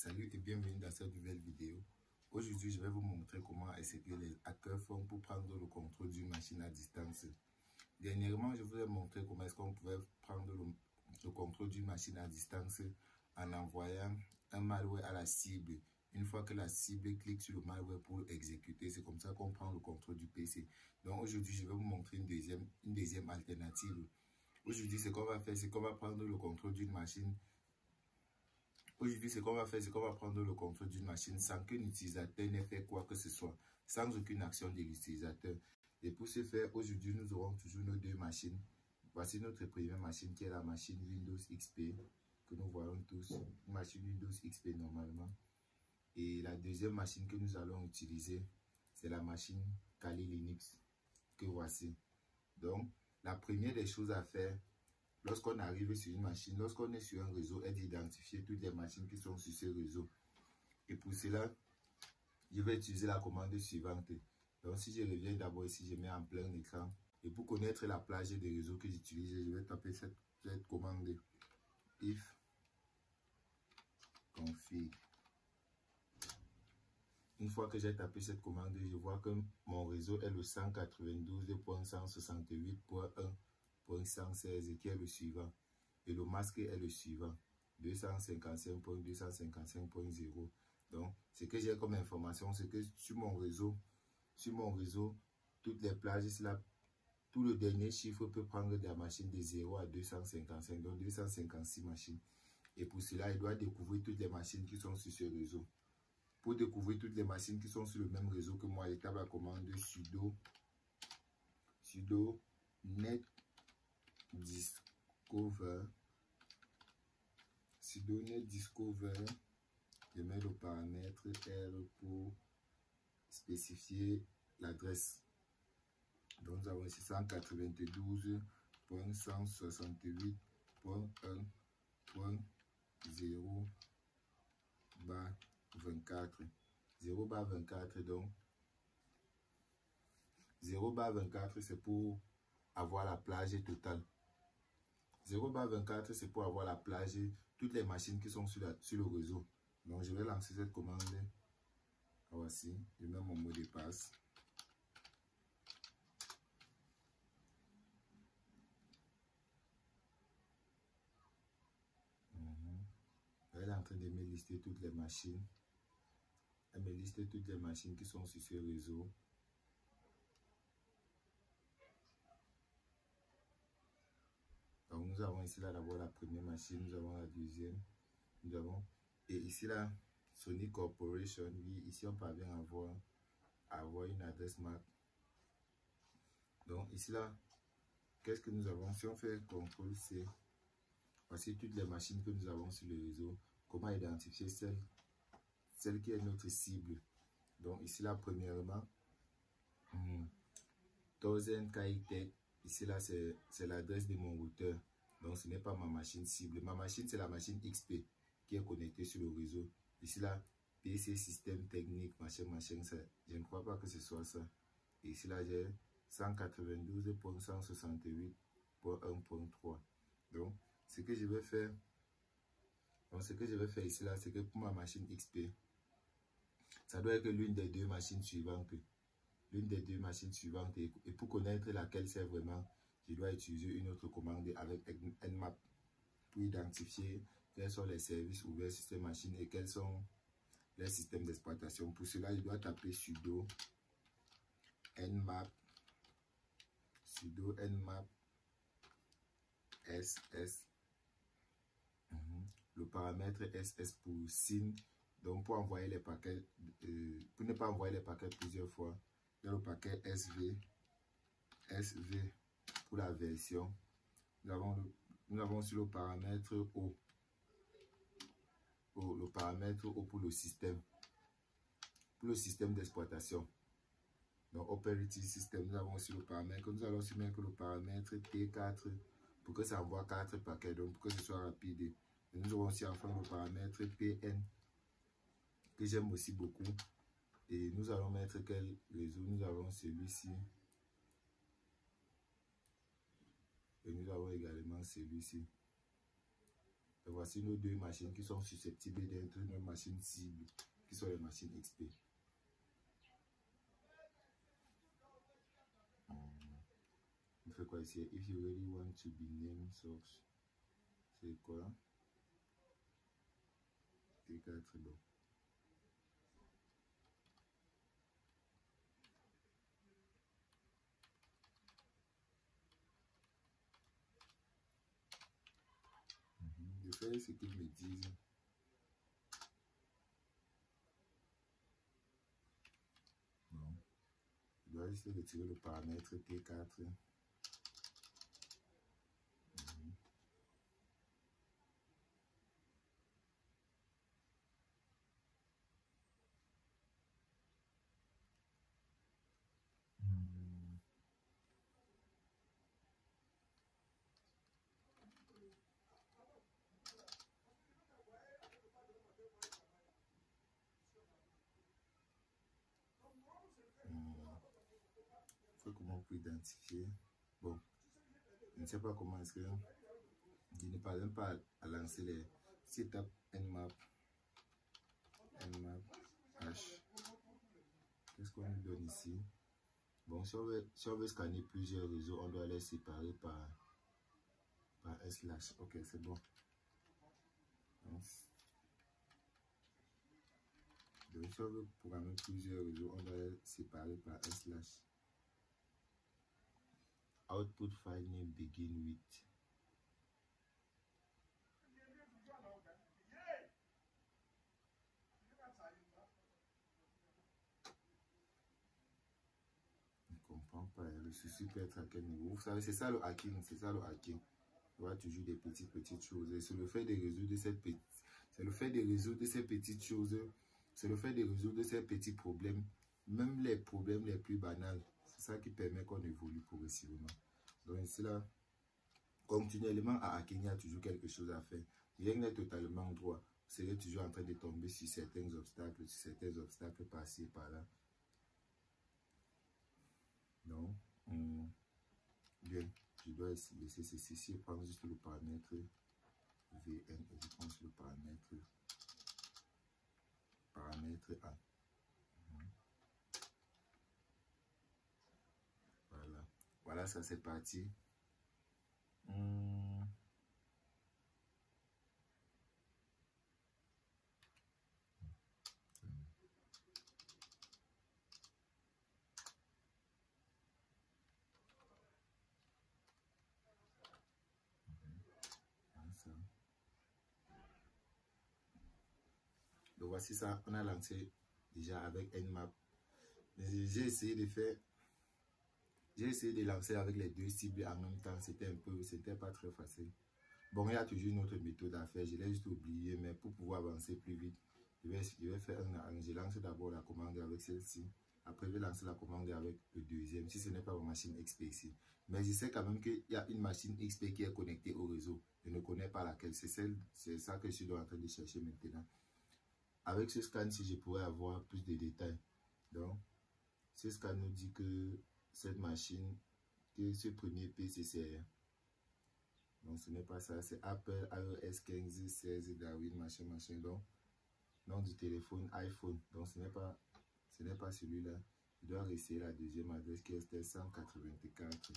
Salut et bienvenue dans cette nouvelle vidéo. Aujourd'hui, je vais vous montrer comment est-ce que les hackers font pour prendre le contrôle d'une machine à distance. Dernièrement, je vous ai montré comment est-ce qu'on pouvait prendre le contrôle d'une machine à distance en envoyant un malware à la cible. Une fois que la cible clique sur le malware pour exécuter, c'est comme ça qu'on prend le contrôle du PC. Donc aujourd'hui, je vais vous montrer une deuxième alternative. Aujourd'hui, ce qu'on va faire, c'est qu'on va prendre le contrôle d'une machine. Aujourd'hui, ce qu'on va faire, c'est qu'on va prendre le contrôle d'une machine sans qu'un utilisateur n'ait fait quoi que ce soit, sans aucune action de l'utilisateur. Et pour ce faire, aujourd'hui, nous aurons toujours nos deux machines. Voici notre première machine qui est la machine Windows XP, que nous voyons tous, une machine Windows XP normalement. Et la deuxième machine que nous allons utiliser, c'est la machine Kali Linux, que voici. Donc, la première des choses à faire, lorsqu'on arrive sur une machine, lorsqu'on est sur un réseau, est d'identifier toutes les machines qui sont sur ce réseau. Et pour cela, je vais utiliser la commande suivante. Donc si je reviens d'abord ici, je mets en plein écran. Et pour connaître la plage des réseaux que j'utilise, je vais taper cette commande if config. Une fois que j'ai tapé cette commande, je vois que mon réseau est le 192.168.1.116 qui est le suivant. Et le masque est le suivant, 255.255.0. Donc, ce que j'ai comme information, c'est que sur mon réseau, toutes les plages, tout le dernier chiffre peut prendre de la machine de 0 à 255, donc 256 machines. Et pour cela, il doit découvrir toutes les machines qui sont sur ce réseau. Pour découvrir toutes les machines qui sont sur le même réseau que moi, je tape la commande sudo net discover. Sudo net discover, je mets le paramètre R pour spécifier l'adresse. Donc nous avons ici 192.168.1.0/24. 0/24, donc 0/24 c'est pour avoir la plage totale. 0/24 c'est pour avoir la plage, toutes les machines qui sont sur le réseau. Donc je vais lancer cette commande. Voici, je mets mon mot de passe. Elle est en train de me lister toutes les machines. Elle me liste toutes les machines qui sont sur ce réseau. Donc nous avons ici là d'abord la première machine, nous avons la deuxième, nous avons, et ici là, Sony Corporation, oui, ici on parvient à avoir une adresse MAC. Donc ici là, qu'est-ce que nous avons? Si on fait CTRL-C, voici toutes les machines que nous avons sur le réseau. Comment identifier celle qui est notre cible? Donc ici là, premièrement, 1000 KITech. Ici là, c'est l'adresse de mon routeur. Donc ce n'est pas ma machine cible. Ma machine, c'est la machine XP qui est connectée sur le réseau. Ici là, PC système technique, machin, je ne crois pas que ce soit ça. Et ici là, j'ai 192.168.1.3. Donc ce que je vais faire, ici là, c'est que pour ma machine XP, ça doit être l'une des deux machines suivantes. Et pour connaître laquelle c'est vraiment, je dois utiliser une autre commande avec Nmap pour identifier quels sont les services ouverts sur ces machines et quels sont les systèmes d'exploitation. Pour cela, je dois taper sudo Nmap ss, le paramètre ss pour SYN. Donc pour envoyer les paquets, pour ne pas envoyer les paquets plusieurs fois, le paquet SV pour la version. Nous avons sur le paramètre O. Le paramètre O pour le système. Pour le système d'exploitation. Donc Operating System, nous avons aussi le paramètre. Nous allons aussi mettre le paramètre T4 pour que ça envoie 4 paquets, donc pour que ce soit rapide. Et nous aurons aussi enfin le paramètre PN que j'aime aussi beaucoup. Et nous allons mettre quel réseau? Nous avons celui-ci. Et nous avons également celui-ci. Et voici nos deux machines qui sont susceptibles d'être nos machines cibles, qui sont les machines XP. On fait quoi ici? If you really want to be named source, c'est quoi? T4, bon. Je fais ce qu'ils me disent. Non. Je dois juste retirer le paramètre T4. Comment on peut identifier. Bon, je ne sais pas comment est-ce que je ne parviens pas à lancer les. Si tu tapes nmap h, qu'est-ce qu'on nous donne ici? Bon, si on veut scanner plusieurs réseaux, on doit les séparer par un slash. Ok, c'est bon. Donc, si on veut programmer plusieurs réseaux, on doit les séparer par un slash. Output file name begin with. Je ne comprends pas. Le souci peut être à quel niveau? Vous savez, c'est ça le hacking. C'est ça le hacking. Tu vois toujours des petites choses. Et c'est le fait de résoudre ces petites choses. C'est le fait de résoudre ces petits problèmes. Même les problèmes les plus banals. C'est ça qui permet qu'on évolue progressivement. Donc ici là, continuellement à hacker, il y a toujours quelque chose à faire. Rien n'est totalement droit. Vous serez toujours en train de tomber sur certains obstacles par-ci et par-là. Donc, bien, je dois laisser ceci ici et prendre juste le paramètre VN et je prends le paramètre A. Voilà. Voilà, ça c'est parti. Donc voici ça, on a lancé déjà avec nmap. J'ai essayé de lancer avec les deux cibles en même temps. C'était pas très facile. Bon, il y a toujours une autre méthode à faire. Je l'ai juste oublié, mais pour pouvoir avancer plus vite, je vais faire je lance d'abord la commande avec celle-ci. Après, je vais lancer la commande avec le deuxième, si ce n'est pas ma machine XP ici. Mais je sais quand même qu'il y a une machine XP qui est connectée au réseau. Je ne connais pas laquelle. C'est ça que je suis en train de chercher maintenant. Avec ce scan-ci, je pourrais avoir plus de détails. Donc, ce scan nous dit que cette machine, que ce premier PC, c'est... Donc, ce n'est pas ça. C'est Apple iOS 15, 16, Darwin, machin. Donc, nom du téléphone, iPhone. Donc, ce n'est pas celui-là. Je dois réessayer la deuxième adresse qui était 184.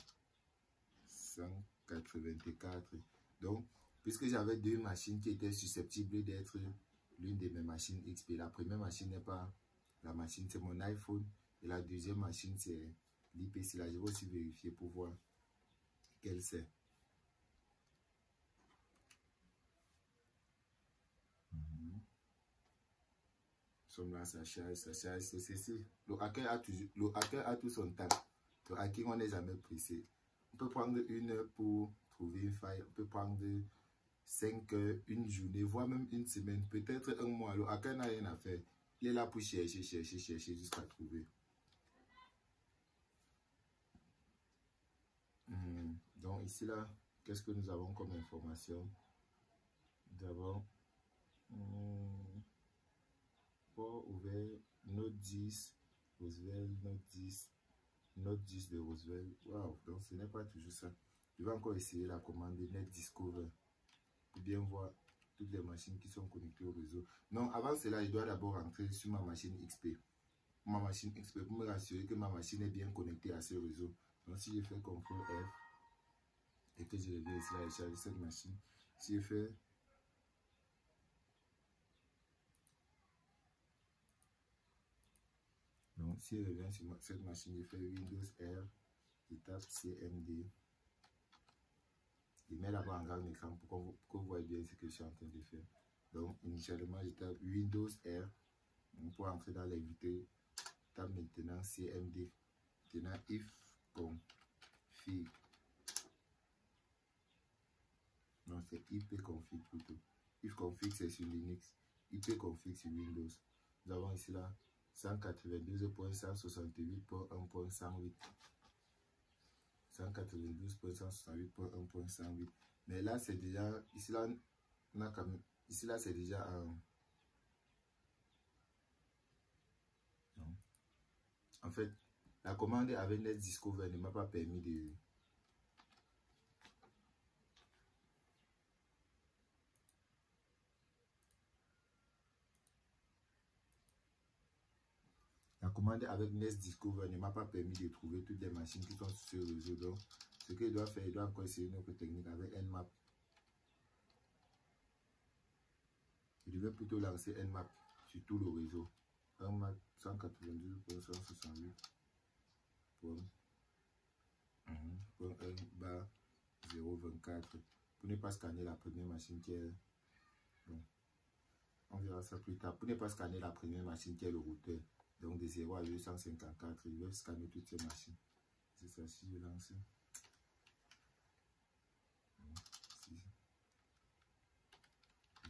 184. Donc, puisque j'avais deux machines qui étaient susceptibles d'être l'une de mes machines XP. La première machine n'est pas la machine, c'est mon iPhone. Et la deuxième machine, c'est l'IPC. Là, je vais aussi vérifier pour voir quelle c'est. Là, ça charge, c'est ceci. Le hacker a tout son temps. Le hacking, on n'est jamais pressé. On peut prendre une heure pour trouver une faille. On peut prendre 5 heures, une journée, voire même une semaine, peut-être un mois. Le hacker n'a rien à faire. Il est là pour chercher jusqu'à trouver. Donc ici, là, qu'est-ce que nous avons comme information? Nous avons port ouvert, Note 10, Roosevelt, Note 10 de Roosevelt. Waouh, donc ce n'est pas toujours ça. Je vais encore essayer la commande Net Discover pour bien voir toutes les machines qui sont connectées au réseau. Non, avant cela, je dois d'abord rentrer sur ma machine XP. Ma machine XP pour me rassurer que ma machine est bien connectée à ce réseau. Donc si je fais CTRL F et que je reviens ici à charger cette machine, si je fais donc si je reviens sur cette machine, je fais Windows R, je tape CMD. Je mets d'abord en grand écran pour que vous voyez bien ce que je suis en train de faire. Donc initialement je tape Windows R. Pour entrer dans les vitesses, tape maintenant CMD. Maintenant if config. Non, c'est ipconfig plutôt. If config c'est sur Linux, ipconfig sur Windows. Nous avons ici là 192.168.1.108. 192.168.1.108. Mais là c'est déjà ici là on a quand même ici là c'est déjà un en fait la commande avec NetDiscover ne m'a pas permis de NetDiscover ne m'a pas permis de trouver toutes les machines qui sont sur ce réseau. Donc, ce qu'il doit faire, il doit encore essayer une autre technique avec Nmap. Je devais plutôt lancer Nmap sur tout le réseau. Nmap 192.168.1/024 pour ne pas scanner la première machine qui est... Bon, on verra ça plus tard. Pour ne pas scanner la première machine qui est le routeur. Donc de 0 à 254, ils veulent scanner toutes ces machines. C'est ça, si je lance.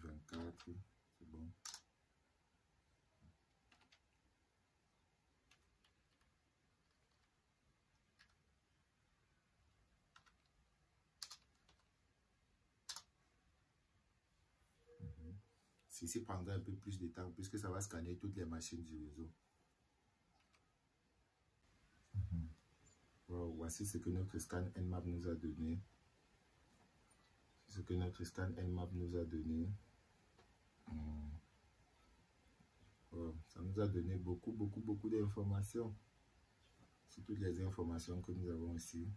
24, c'est bon. Ceci prendra un peu plus de temps puisque ça va scanner toutes les machines du réseau. Wow, voici ce que notre scan Nmap nous a donné. Ce que notre scan Nmap nous a donné. Wow, ça nous a donné beaucoup d'informations. C'est toutes les informations que nous avons ici.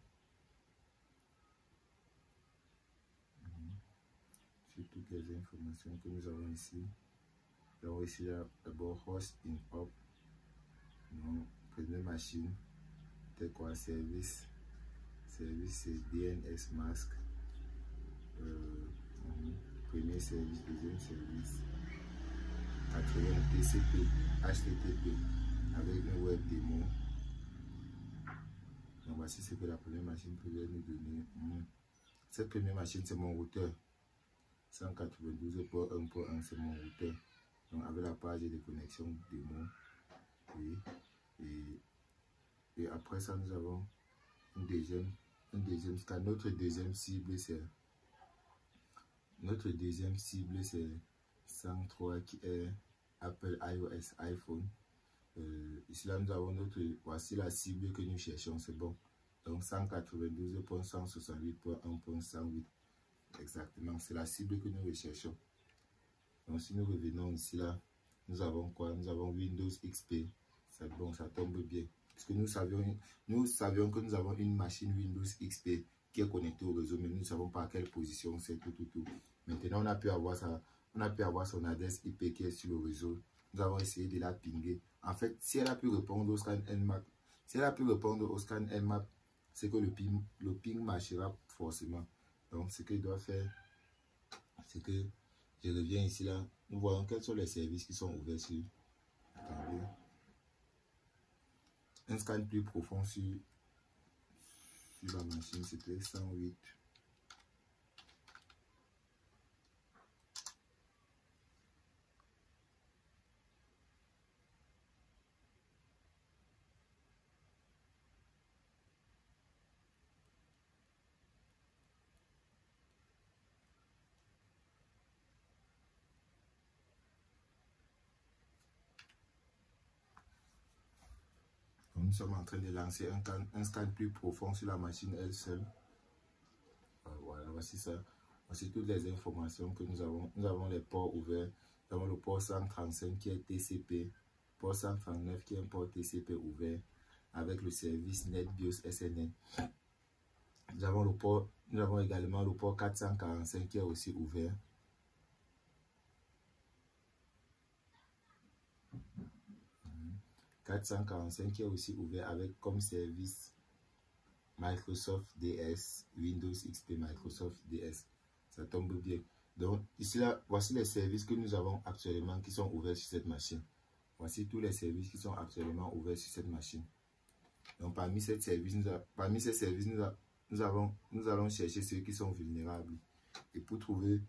Sur toutes les informations que nous avons ici. Nous avons ici d'abord host in hop. Première machine. C'était quoi? Service c'est DNS mask. Premier service, deuxième service. 80 TCP, HTTP avec une web démo. Donc voici ce que la première machine pouvait nous donner. Cette première machine c'est mon routeur. 192.1.1 c'est mon routeur. Donc avec la page de connexion démo. Oui. Et après ça nous avons un deuxième scan. Notre deuxième cible c'est 103 qui est Apple iOS iPhone. Ici là nous avons voici la cible que nous cherchons, c'est bon. Donc 192.168.1.108 exactement, c'est la cible que nous recherchons. Donc si nous revenons ici là, nous avons quoi? Nous avons Windows XP. C'est bon, ça tombe bien. Parce que nous savions que nous avons une machine Windows XP qui est connectée au réseau, mais nous ne savons pas à quelle position c'est tout. Maintenant, on a pu avoir son adresse IP qui est sur le réseau. Nous avons essayé de la pinguer. En fait, si elle a pu répondre au scan Nmap, c'est que le ping marchera forcément. Donc, ce qu'il doit faire, c'est que je reviens ici là. Nous voyons quels sont les services qui sont ouverts sur. Attendez. Un scan plus profond sur la machine, c'était 108. Nous sommes en train de lancer un scan plus profond sur la machine elle seule. Voilà, voici ça. Voici toutes les informations que nous avons. Nous avons les ports ouverts. Nous avons le port 135 qui est TCP, port 139 qui est un port TCP ouvert avec le service NetBIOS SNN. Nous avons également le port 445 qui est aussi ouvert. Mmh. 445 qui est aussi ouvert avec comme service Microsoft DS, Windows XP, Microsoft DS. Ça tombe bien. Donc, ici, là, voici les services que nous avons actuellement qui sont ouverts sur cette machine. Voici tous les services qui sont actuellement ouverts sur cette machine. Donc, parmi ces services, nous allons chercher ceux qui sont vulnérables. Et pour trouver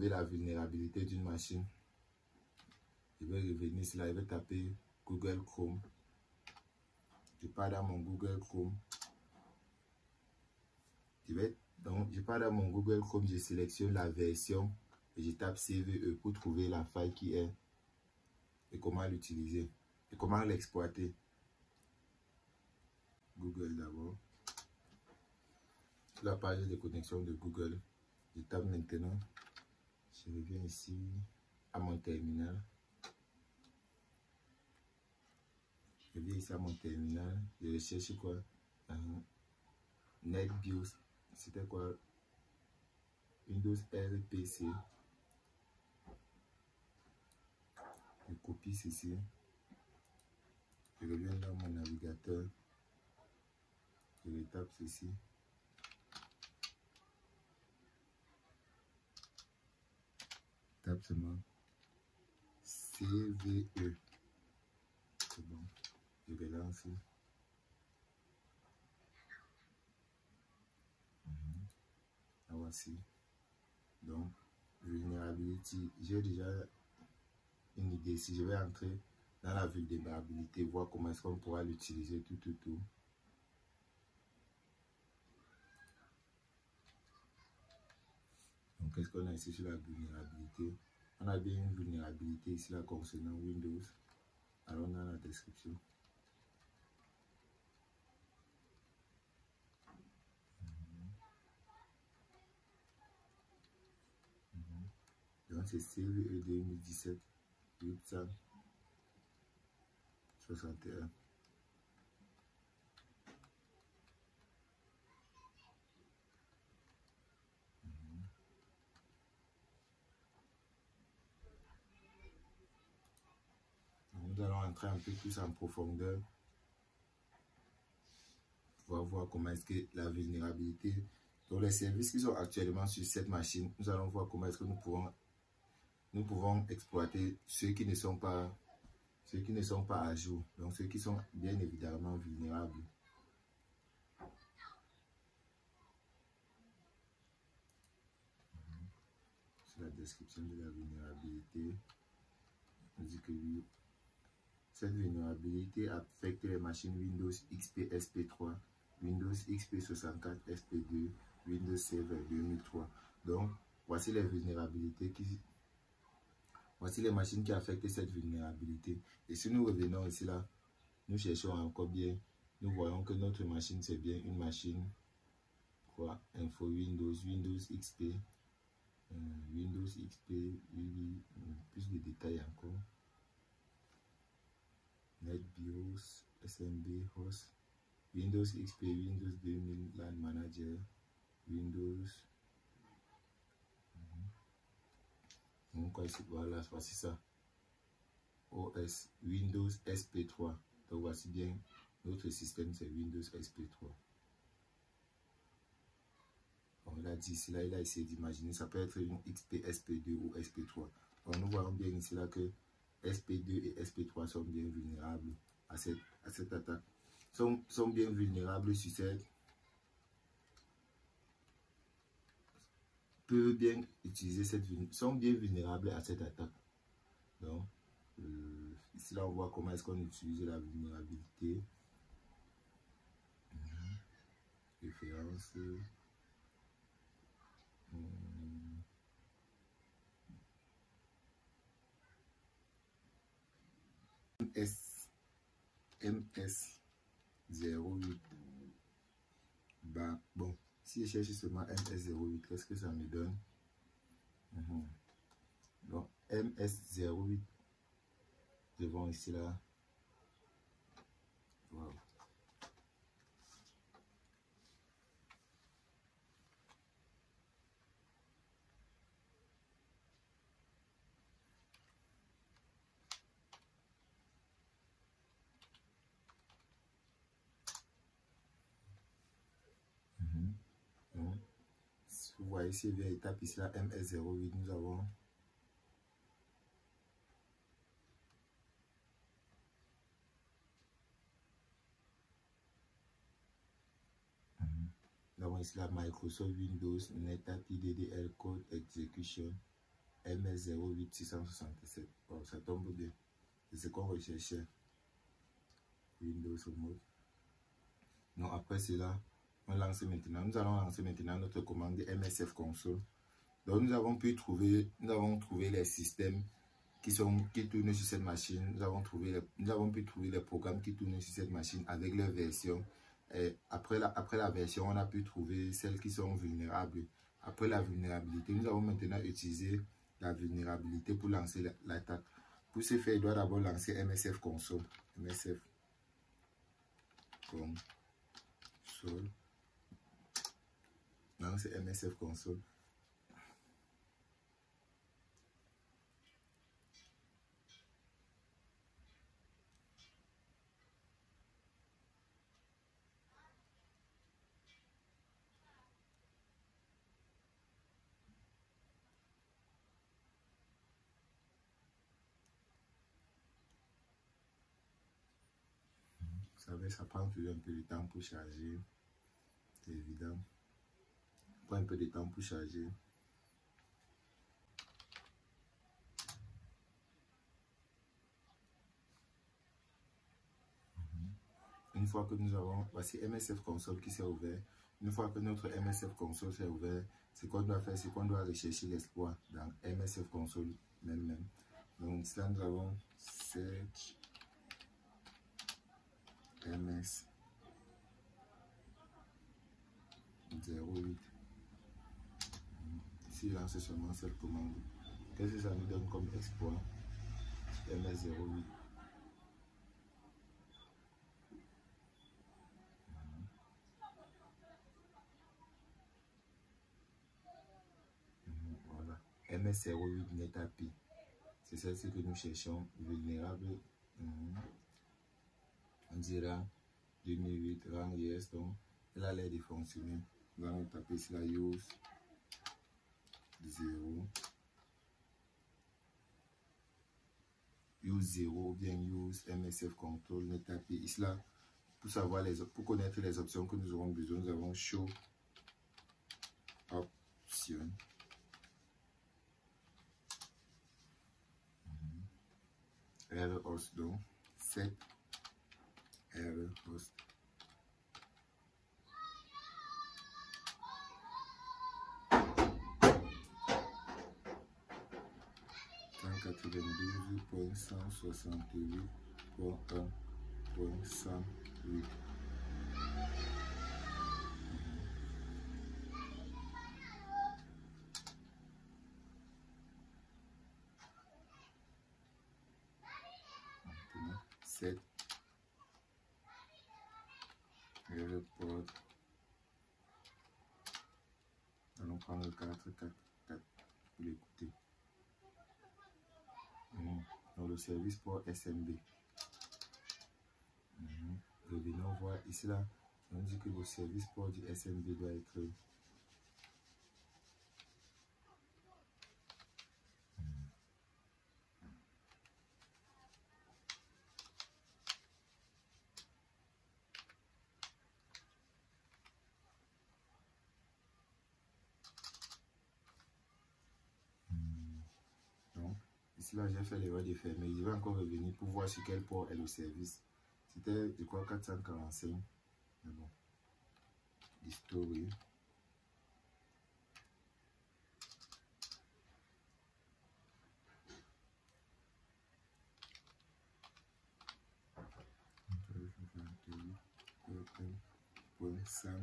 la vulnérabilité d'une machine, je vais revenir ici, là, je vais taper Google Chrome. Je pars dans mon Google Chrome. Je pars dans mon Google Chrome, je sélectionne la version et je tape CVE pour trouver la faille qui est et comment l'utiliser et comment l'exploiter. Google d'abord. Sur la page de connexion de Google, je tape maintenant. Je reviens ici à mon terminal. Je viens ici à mon terminal. Je recherche quoi? NetBIOS. C'était quoi? Windows RPC. Je copie ceci. Je reviens dans mon navigateur. Je tape ceci. Tape seulement CVE. C'est bon. Je relance. Ah, voici. Donc, vulnerability. J'ai déjà une idée. Si je vais entrer dans la vulnérabilité, voir comment est-ce qu'on pourra l'utiliser, tout. Donc, qu'est-ce qu'on a ici sur la vulnérabilité? On a bien une vulnérabilité ici là concernant Windows. Alors, dans la description. Donc, c'est CVE 2017 861. Nous allons entrer un peu plus en profondeur pour voir comment est-ce que la vulnérabilité, donc les services qui sont actuellement sur cette machine, nous allons voir comment est-ce que nous pouvons exploiter ceux qui ne sont pas à jour, donc ceux qui sont bien évidemment vulnérables. Sur la description de la vulnérabilité, on dit que oui, cette vulnérabilité affecte les machines Windows XP SP3, Windows XP 64 SP2, Windows Server 2003. Donc, voici les vulnérabilités voici les machines qui affectent cette vulnérabilité. Et si nous revenons ici là, nous cherchons encore bien, nous voyons que notre machine c'est bien une machine quoi, info Windows XP, Windows XP, plus de détails encore. NetBIOS, SMB, host, Windows XP, Windows 2000, LAN Manager, Windows. Voilà, voici ça. OS, Windows SP3. Donc voici bien, notre système c'est Windows SP3. Bon, il a dit ici, là, il a essayé d'imaginer, ça peut être une XP, SP2 ou SP3. Donc nous voyons bien ici là que SP2 et SP3 sont bien vulnérables à cette attaque. Sont bien vulnérables sur cette... peuvent bien utiliser sont bien vulnérables à cette attaque. Donc, ici là on voit comment est-ce qu'on utilise la vulnérabilité. Référence. MS 08. Bah, bon, Si je cherche seulement MS08, qu'est-ce que ça me donne? Donc MS08, je vais ici là. Wow. Donc, vous voyez ici, via étape ici là, MS08, nous avons ici la Microsoft Windows NetAPI DDL Code Execution MS08 667. Bon, ça tombe bien. C'est ce qu'on recherchait. Windows Mode. Donc après cela, on lance maintenant. Nous allons lancer maintenant notre commande MSF Console. Donc nous avons trouvé les systèmes qui tournent sur cette machine. Nous avons pu trouver les programmes qui tournent sur cette machine avec leur version. Et après la version, on a pu trouver celles qui sont vulnérables. Après la vulnérabilité, nous allons maintenant utiliser la vulnérabilité pour lancer l'attaque. Pour ce faire, il doit d'abord lancer MSF Console. MSF Console. Lancer MSF Console. Vous savez, ça prend toujours un peu de temps pour charger. C'est évident. Ça prend un peu de temps pour charger. Une fois que nous avons, voici MSF Console qui s'est ouvert. Une fois que notre MSF Console s'est ouvert, ce qu'on doit faire, c'est qu'on doit rechercher l'exploit dans MSF Console même. Donc, là, nous avons search MS08. Ici, là, c'est seulement cette commande. Qu'est-ce que ça nous donne comme exploit? MS08. Voilà. MS08 NetAPI. C'est celle-ci que nous cherchons. Vulnérable. On dira 2008 rang yes. Donc, elle a l'air de fonctionner. Nous allons taper ici la use 0. Use 0 ou bien use MSF Control NetAPI. Ici là, pour connaître les options que nous aurons besoin, nous avons show option. Error host, donc set error host. Set error port. Allons prendre le 4 pour l'écouter. Dans le service port SMB. Revenons voir ici là. On dit que le service port du SMB doit être ici là, j'ai fait l'erreur de fermer. Je vais encore revenir pour voir sur quel port est le service. C'était, je crois, 445. Mais bon. History. .168.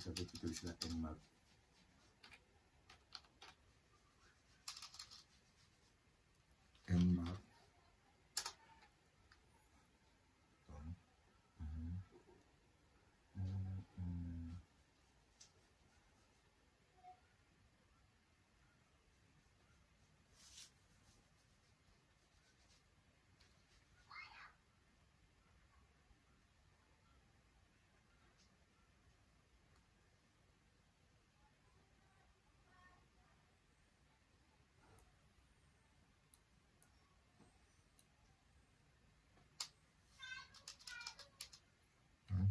vous avez cliqué ici la Nmap. Nmap.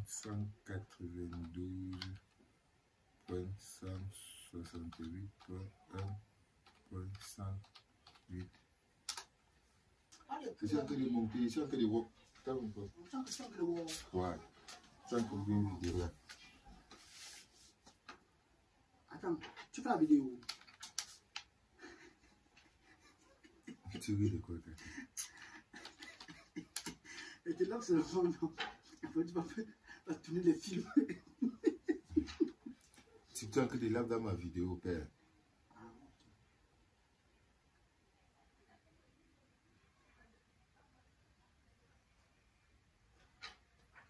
Cent 92.168.1.108. Je suis en train de monter, je suis en train de voir. Ouais, c'est encore une vidéo là. Attends, tu fais la vidéo. Tu ris de quoi, Kaka? Et tu lances le son, non. Après, tu vas tourner les films. Tu es en train de lave dans ma vidéo, père.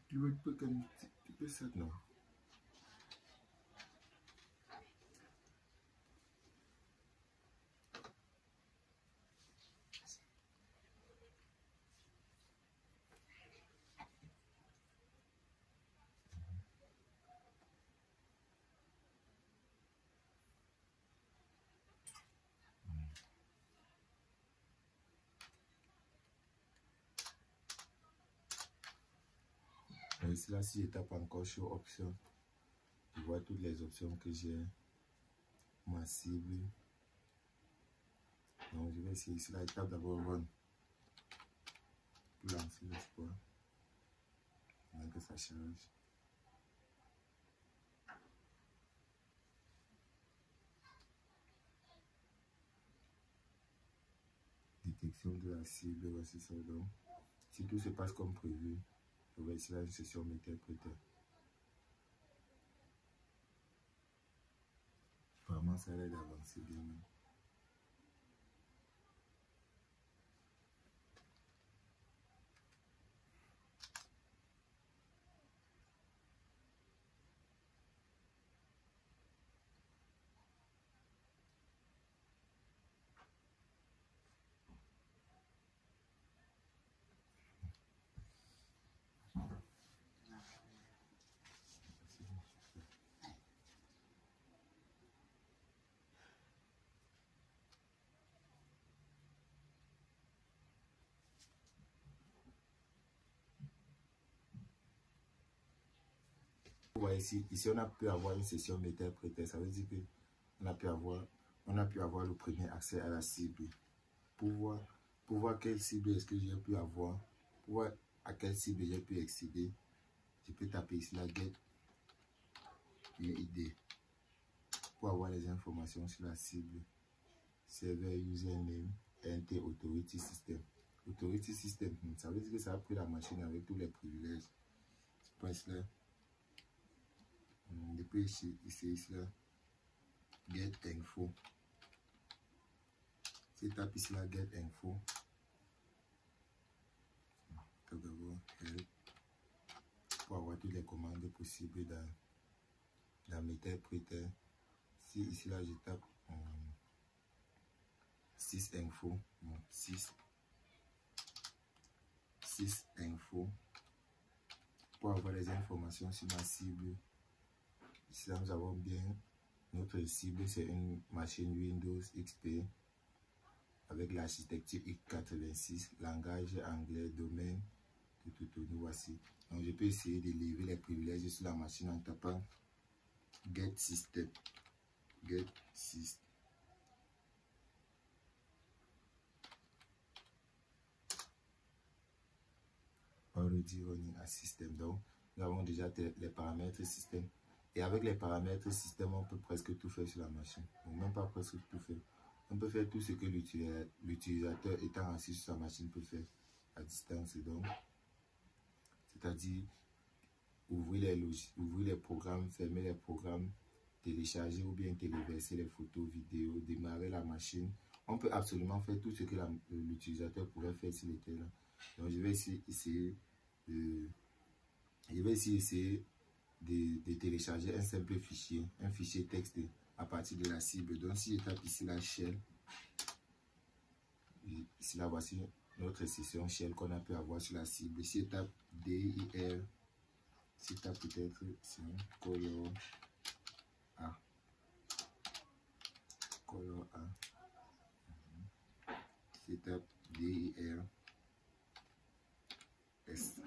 Tu peux ça, non? Ici, là, si je tape encore sur options, je vois toutes les options que j'ai. Ma cible. Donc, je vais essayer ici, là, je tape d'abord run. Pour lancer le sport. Que ça charge. Détection de la cible, voici ça donc. Si tout se passe comme prévu, je vais ici là une session interpréteur. Vraiment, ça a l'air d'avancer bien. Vous voyez ici, on a pu avoir une session interprétée. Ça veut dire que on a pu avoir le premier accès à la cible. Pour voir quelle cible est-ce que j'ai pu avoir, pour voir à quelle cible j'ai pu accéder, je peux taper ici la get UID pour avoir les informations sur la cible. Server username, enter authority system. Authority system, ça veut dire que ça a pris la machine avec tous les privilèges. Je pense là. Depuis ici, là, get info. Si tu tapes ici là, get info, tu vas d'abord help pour avoir toutes les commandes possibles dans l'interpréteur. Si ici là, je tape 6 info, bon, 6 info pour avoir les informations sur ma cible. Ici là, nous avons bien notre cible, c'est une machine Windows XP avec l'architecture x86, langage anglais, domaine, tout, nous voici. Donc je peux essayer de lever les privilèges sur la machine en tapant get system. Already running a system. Donc nous avons déjà les paramètres système. Et avec les paramètres système, on peut presque tout faire sur la machine. Donc même pas presque tout faire. On peut faire tout ce que l'utilisateur étant assis sur sa machine peut faire à distance. Donc, c'est-à-dire ouvrir les programmes, fermer les programmes, télécharger ou bien téléverser les photos, vidéos, démarrer la machine. On peut absolument faire tout ce que l'utilisateur pourrait faire s'il était là. Donc je vais essayer de télécharger un simple fichier, un fichier texte à partir de la cible. Donc si je tape ici la shell, ici là voici notre session shell qu'on a pu avoir sur la cible. Si je tape dir, si je tape peut-être color A, color A, si je tape dir S.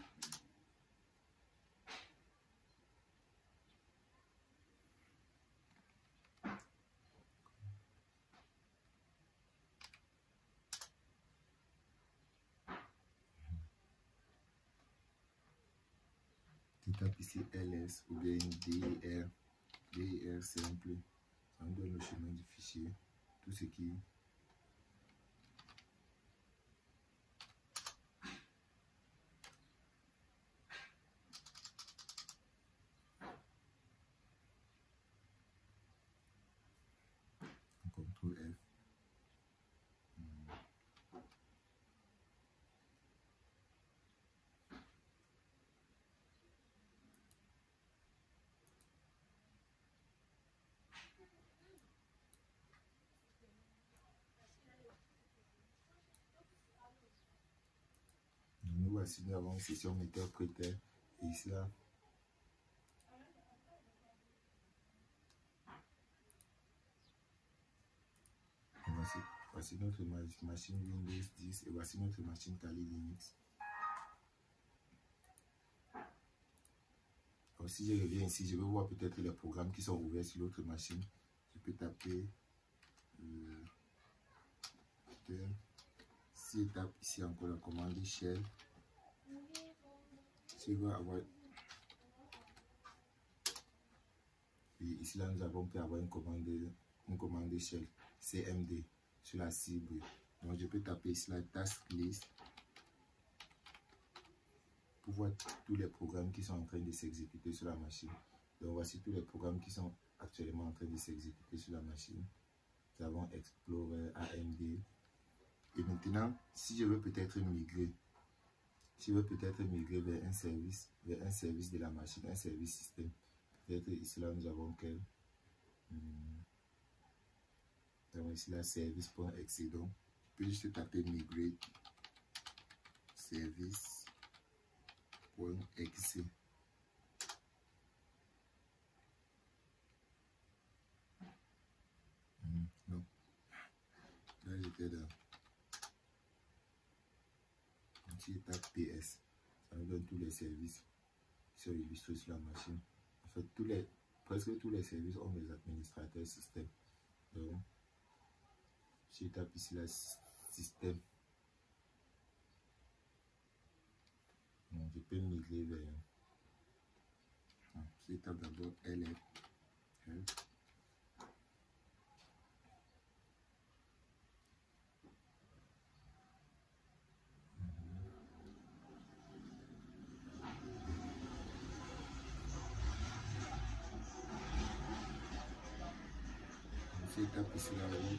Tu tapes ici ls ou bien dir simple, ça nous donne le chemin du fichier, tout ce qui CTRL F. Nous voici, nous avons une session interpréteur et ici là, voici notre machine Windows 10 et voici notre machine Kali Linux. Donc si je reviens ici, je vais voir peut-être les programmes qui sont ouverts sur l'autre machine. Je peux taper si je tape ici encore la commande shell, je vais avoir et ici là nous avons pu avoir une commande shell cmd sur la cible. Donc je peux taper ici la task list pour voir tous les programmes qui sont en train de s'exécuter sur la machine. Donc voici tous les programmes qui sont actuellement en train de s'exécuter sur la machine. Nous avons Explorer, AMD. Et maintenant, si je veux peut-être migrer, vers un service de la machine, un service système. Peut-être ici là nous avons quel ici là service.exe. Donc je peux juste taper migrate service.exe. Non, là j'étais dans. Si je tape PS, ça nous donne tous les services qui sont illustrés sur la machine. En fait, presque tous les services ont des administrateurs système. Donc, si je tape ici la système, donc je peux migrer vers. Si je tape d'abord LF, si je tape ici là, oui.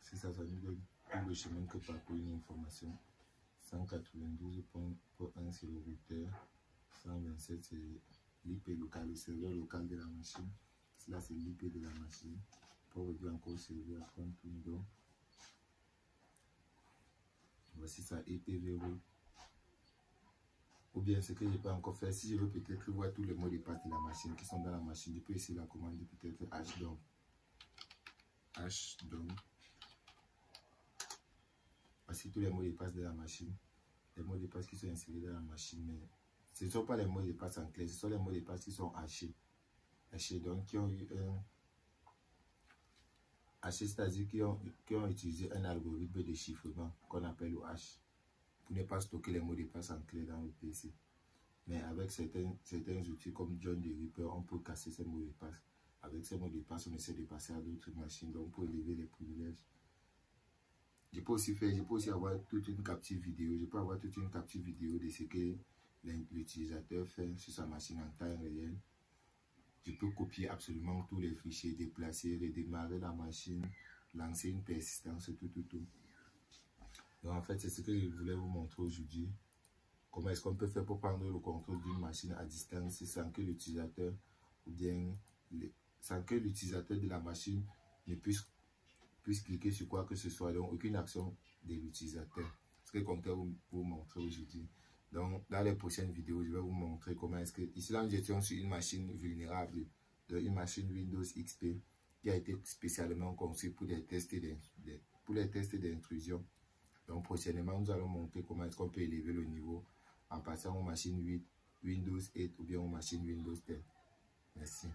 C'est ça, ça nous donne tout le chemin que parcourt une information. 192.1 c'est le routeur, 127 c'est l'IP local, le serveur local de la machine. Là c'est l'IP de la machine. Pour revenir encore au serveur, prendre tout le dos. Voici ça, IPv8. Ou bien ce que je peux encore faire, si je veux peut-être voir tous les mots de passe de la machine qui sont dans la machine, je peux essayer la commande peut-être hdom. Voici tous les mots de passe de la machine. Les mots de passe qui sont insérés dans la machine, mais ce ne sont pas les mots de passe en clé, ce sont les mots de passe qui sont hachés. Donc qui ont eu un haché, c'est-à-dire qui ont utilisé un algorithme de chiffrement qu'on appelle le hash pour ne pas stocker les mots de passe en clé dans le PC. Mais avec certains outils comme John the Ripper, on peut casser ces mots de passe. Avec ces mots de passe, on essaie de passer à d'autres machines, donc pour élever les privilèges. je peux aussi avoir toute une capture vidéo. Je peux avoir toute une capture vidéo de ce que l'utilisateur fait sur sa machine en temps réel. Je peux copier absolument tous les fichiers, déplacer, redémarrer la machine, lancer une persistance, tout. Donc en fait, c'est ce que je voulais vous montrer aujourd'hui. Comment est-ce qu'on peut faire pour prendre le contrôle d'une machine à distance sans que l'utilisateur sans que l'utilisateur de la machine ne puisse cliquer sur quoi que ce soit, donc aucune action de l'utilisateur. Ce que je comptais vous montrer aujourd'hui. Donc dans les prochaines vidéos, je vais vous montrer comment est-ce que, ici là nous étions sur une machine vulnérable, une machine Windows XP qui a été spécialement conçue pour les tests d'intrusion. Donc prochainement, nous allons montrer comment est-ce qu'on peut élever le niveau en passant aux machines 8, Windows 8 ou bien aux machines Windows 10. Merci.